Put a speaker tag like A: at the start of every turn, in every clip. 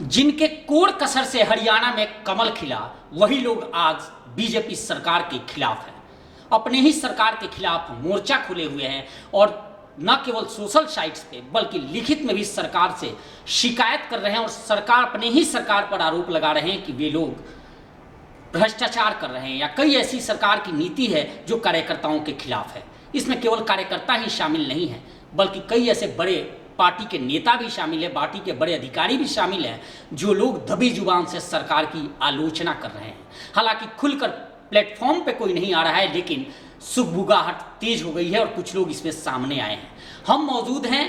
A: जिनके कोड़ कसर से हरियाणा में कमल खिला, वही लोग आज बीजेपी सरकार के खिलाफ हैं। अपने ही सरकार के खिलाफ मोर्चा खुले हुए हैं और न केवल सोशल साइट्स पे बल्कि लिखित में भी सरकार से शिकायत कर रहे हैं और सरकार अपने ही सरकार पर आरोप लगा रहे हैं कि वे लोग भ्रष्टाचार कर रहे हैं या कई ऐसी सरकार की नीति है जो कार्यकर्ताओं के खिलाफ है। इसमें केवल कार्यकर्ता ही शामिल नहीं है बल्कि कई ऐसे बड़े पार्टी के नेता भी शामिल है, पार्टी के बड़े अधिकारी भी शामिल हैं जो लोग दबी जुबान से सरकार की आलोचना कर रहे हैं। हालांकि खुलकर प्लेटफॉर्म पे कोई नहीं आ रहा है, लेकिन सुगबुगाहट तेज हो गई है और कुछ लोग इसमें सामने आए हैं। हम मौजूद हैं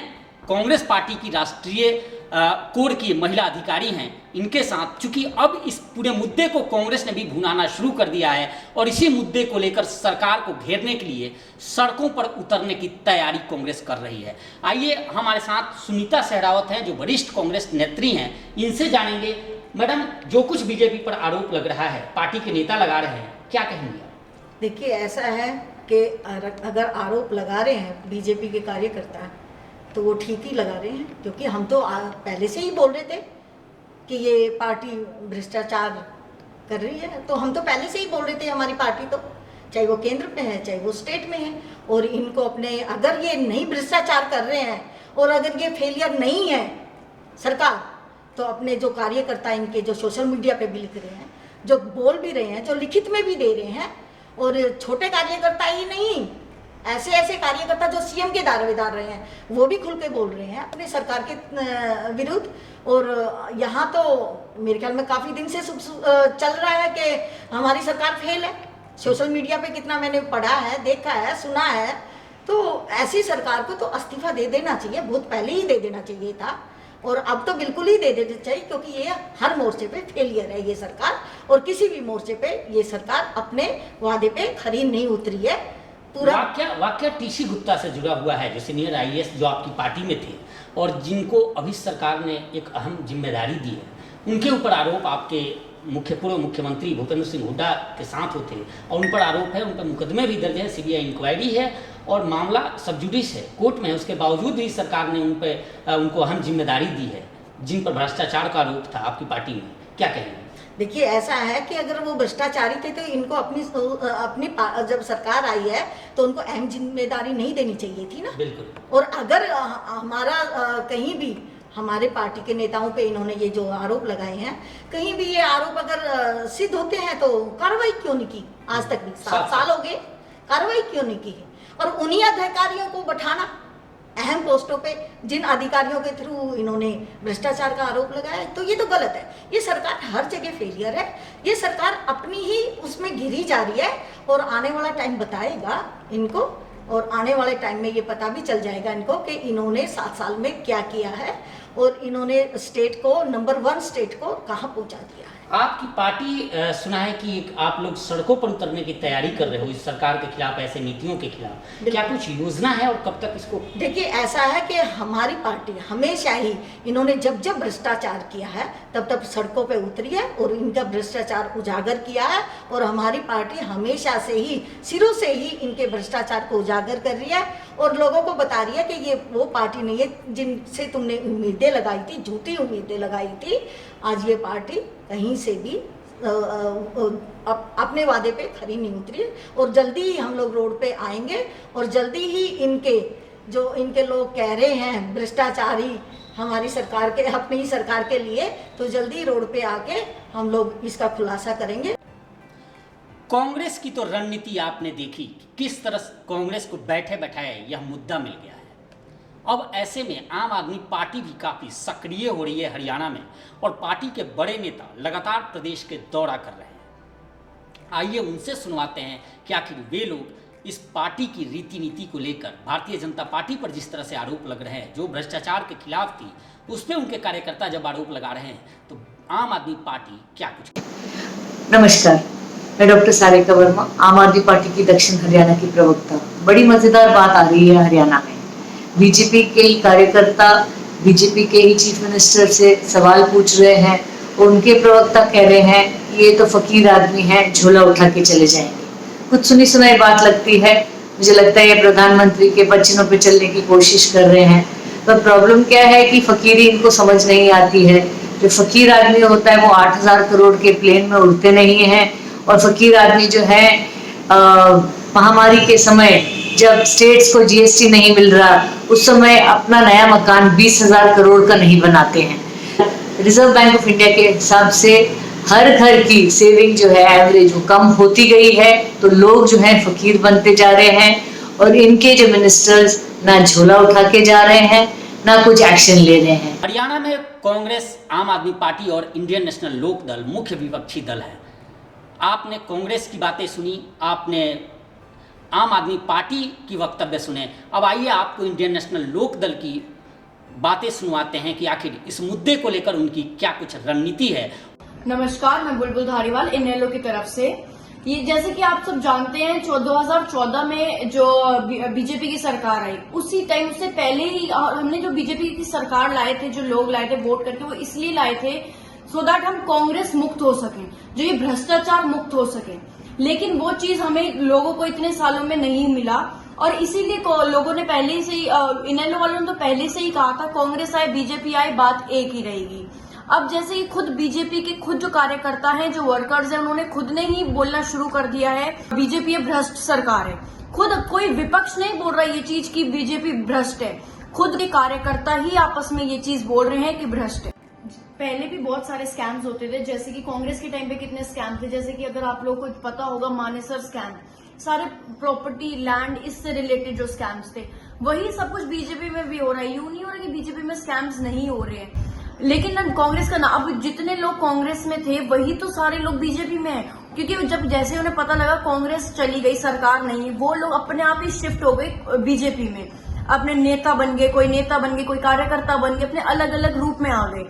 A: कांग्रेस पार्टी की राष्ट्रीय कोर की महिला अधिकारी हैं इनके साथ, चूंकि अब इस पूरे मुद्दे को कांग्रेस ने भी भुनाना शुरू कर दिया है और इसी मुद्दे को लेकर सरकार को घेरने के लिए सड़कों पर उतरने की तैयारी कांग्रेस कर रही है। आइए हमारे साथ सुनीता सहरावत हैं जो वरिष्ठ कांग्रेस नेत्री हैं, इनसे जानेंगे। मैडम, जो कुछ बीजेपी पर आरोप लग रहा है, पार्टी के नेता लगा रहे हैं, क्या कहेंगे?
B: देखिए, ऐसा है कि अगर आरोप लगा रहे हैं बीजेपी के कार्यकर्ता तो वो ठीक ही लगा रहे हैं, क्योंकि हम तो पहले से ही बोल रहे थे कि ये पार्टी भ्रष्टाचार कर रही है। तो हम तो पहले से ही बोल रहे थे, हमारी पार्टी तो चाहे वो केंद्र में है चाहे वो स्टेट में है, और इनको अपने अगर ये नहीं भ्रष्टाचार कर रहे हैं और अगर ये फेलियर नहीं है सरकार, तो अपने जो कार्यकर्ता इनके जो सोशल मीडिया पे भी लिख रहे हैं, जो बोल भी रहे हैं, जो लिखित में भी दे रहे हैं, और छोटे कार्यकर्ता ही नहीं, ऐसे ऐसे कार्यकर्ता जो सीएम के दावेदार रहे हैं वो भी खुल के बोल रहे हैं अपने सरकार के विरुद्ध। और यहाँ तो मेरे ख्याल में काफ़ी दिन से चल रहा है कि हमारी सरकार फेल है। सोशल मीडिया पे कितना मैंने पढ़ा है, देखा है, सुना है। तो ऐसी सरकार को तो इस्तीफा दे देना चाहिए, बहुत पहले ही दे देना चाहिए था, और अब तो बिल्कुल ही दे देना चाहिए, क्योंकि ये हर मोर्चे पे फेलियर है ये सरकार, और किसी भी मोर्चे पे ये सरकार अपने वादे पे खरी नहीं उतरी है। पूरा
A: वाक्य टीसी गुप्ता से जुड़ा हुआ है, जो सीनियर आईएएस जो आपकी पार्टी में थे और जिनको अभी सरकार ने एक अहम जिम्मेदारी दी है, उनके ऊपर आरोप आपके पूर्व मुख्यमंत्री भूपेंद्र सिंह हुड्डा के साथ होते हैं और उन पर आरोप है, उन पर मुकदमे भी दर्ज है, सीबीआई इंक्वायरी है और मामला सब जुडिस है, कोर्ट में है। उसके बावजूद भी सरकार ने उनको अहम जिम्मेदारी दी है जिन पर भ्रष्टाचार का आरोप था आपकी पार्टी में, क्या कहेंगे?
B: देखिए, ऐसा है कि अगर वो भ्रष्टाचारी थे तो इनको अपनी जब सरकार आई है तो उनको अहम जिम्मेदारी नहीं देनी चाहिए थी ना।
A: बिल्कुल।
B: और अगर हमारा कहीं भी हमारे पार्टी के नेताओं पे इन्होंने ये जो आरोप लगाए हैं, कहीं भी ये आरोप अगर सिद्ध होते हैं तो कार्रवाई क्यों नहीं की? आज तक भी 7 साल हो गए, कार्रवाई क्यों नहीं की? और उन्हीं अधिकारियों को बैठाना अहम पोस्टों पे, जिन अधिकारियों के थ्रू इन्होंने भ्रष्टाचार का आरोप लगाया, तो ये तो गलत है। ये सरकार हर जगह फेलियर है, ये सरकार अपनी ही उसमें घिरी जा रही है, और आने वाला टाइम बताएगा इनको, और आने वाले टाइम में ये पता भी चल जाएगा इनको कि इन्होंने 7 साल में क्या किया है और इन्होंने स्टेट को, नंबर 1 स्टेट को कहाँ पहुँचा दिया है।
A: आपकी पार्टी सुना है कि आप लोग सड़कों पर उतरने की तैयारी कर रहे हो इस सरकार के खिलाफ, ऐसे नीतियों के खिलाफ, क्या कुछ योजना है और कब तक इसको?
B: देखिए, ऐसा है कि हमारी पार्टी हमेशा ही इन्होंने जब जब भ्रष्टाचार किया है तब तब सड़कों पे उतरी है और इनका भ्रष्टाचार उजागर किया है, और हमारी पार्टी हमेशा से ही सिरों से ही इनके भ्रष्टाचार को उजागर कर रही है और लोगों को बता रही है कि ये वो पार्टी नहीं है जिनसे तुमने उम्मीदें लगाई थी, झूठी उम्मीदें लगाई थी। आज ये पार्टी कहीं से भी अपने वादे पे खरी नहीं उतरी, और जल्दी ही हम लोग रोड पे आएंगे, और जल्दी ही इनके लोग कह रहे हैं भ्रष्टाचारी हमारी सरकार के, अपनी ही सरकार के लिए, तो जल्दी रोड पे आके हम लोग इसका खुलासा करेंगे।
A: कांग्रेस की तो रणनीति आपने देखी, किस तरह कांग्रेस को बैठे बैठाए यह मुद्दा मिल गया है। अब ऐसे में आम आदमी पार्टी भी काफ़ी सक्रिय हो रही है हरियाणा में, और पार्टी के बड़े नेता लगातार प्रदेश के दौरा कर रहे हैं। आइए उनसे सुनवाते हैं कि आखिर वे लोग इस पार्टी की रीति नीति को लेकर भारतीय जनता पार्टी पर जिस तरह से आरोप लग रहे हैं, जो भ्रष्टाचार के खिलाफ थी, उस पर उनके कार्यकर्ता जब आरोप लगा रहे हैं, तो आम आदमी पार्टी क्या कुछ?
C: नमस्कार, मैं डॉक्टर सारिका वर्मा, आम आदमी पार्टी की दक्षिण हरियाणा की प्रवक्ता। बड़ी मजेदार बात आ रही है हरियाणा में। बीजेपी के ही कार्यकर्ता बीजेपी के ही चीफ मिनिस्टर से सवाल पूछ रहे हैं और उनके प्रवक्ता कह रहे हैं ये तो फकीर आदमी है, झोला उठा के चले जाएंगे। कुछ सुनी सुनाई बात लगती है। मुझे लगता है ये प्रधानमंत्री के वचनों पे चलने की कोशिश कर रहे हैं। पर प्रॉब्लम क्या है कि फकीरी इनको समझ नहीं आती है। जो फकीर आदमी होता है वो 8,000 करोड़ के प्लेन में उड़ते नहीं है, और फकीर आदमी जो है महामारी के समय जब स्टेट्स को जीएसटी नहीं मिल रहा उस समय अपना नया मकान 20,000 करोड़ का नहीं बनाते हैं। रिजर्व बैंक ऑफ इंडिया के हिसाब से हर घर की सेविंग जो है एवरेज वो कम होती गई है, तो लोग जो है फकीर बनते जा रहे हैं, और इनके जो मिनिस्टर्स ना झोला उठा के जा रहे हैं ना कुछ एक्शन ले रहे हैं।
A: हरियाणा में कांग्रेस, आम आदमी पार्टी और इंडियन नेशनल लोक दल मुख्य विपक्षी दल है। आपने कांग्रेस की बातें सुनी, आपने आम आदमी पार्टी की वक्तव्य सुने। अब आइए आपको इंडियन नेशनल लोक दल की बातें सुनवाते हैं कि आखिर इस मुद्दे को लेकर उनकी क्या कुछ रणनीति है।
D: नमस्कार, मैं बुलबुल धारीवाल इनेलो की तरफ से। ये जैसे कि आप सब जानते हैं 2014 में जो बीजेपी की सरकार आई, उसी टाइम उससे पहले ही हमने जो बीजेपी की सरकार लाए थे, जो लोग लाए थे वोट करके, वो इसलिए लाए थे सो दैट हम कांग्रेस मुक्त हो सकें, जो ये भ्रष्टाचार मुक्त हो सके। लेकिन वो चीज हमें लोगों को इतने सालों में नहीं मिला, और इसीलिए लोगों ने पहले से ही, इनेलो वालों ने तो पहले से ही कहा था कांग्रेस आए बीजेपी आए बात एक ही रहेगी। अब जैसे ही खुद बीजेपी के खुद जो कार्यकर्ता हैं, जो वर्कर्स हैं, उन्होंने खुद ने ही बोलना शुरू कर दिया है बीजेपी भ्रष्ट सरकार है। खुद कोई विपक्ष नहीं बोल रहा ये चीज कि बीजेपी भ्रष्ट है, खुद के कार्यकर्ता ही आपस में ये चीज बोल रहे हैं कि भ्रष्ट है। पहले भी बहुत सारे स्कैम्स होते थे, जैसे कि कांग्रेस के टाइम पे कितने स्कैम थे, जैसे कि अगर आप लोग को पता होगा मानेसर स्कैम, सारे प्रॉपर्टी लैंड इससे रिलेटेड जो स्कैम्स थे, वही सब कुछ बीजेपी में भी हो रहा है। यूं नहीं हो रहा कि बीजेपी में स्कैम्स नहीं हो रहे हैं, लेकिन कांग्रेस का ना, अब जितने लोग कांग्रेस में थे वही तो सारे लोग बीजेपी में हैं, क्योंकि जब जैसे उन्हें पता लगा कांग्रेस चली गई, सरकार नहीं है, वो लोग अपने आप ही शिफ्ट हो गए बीजेपी में, अपने नेता बन गए, कोई नेता बन गए, कोई कार्यकर्ता बन गए, अपने अलग अलग रूप में आ गए।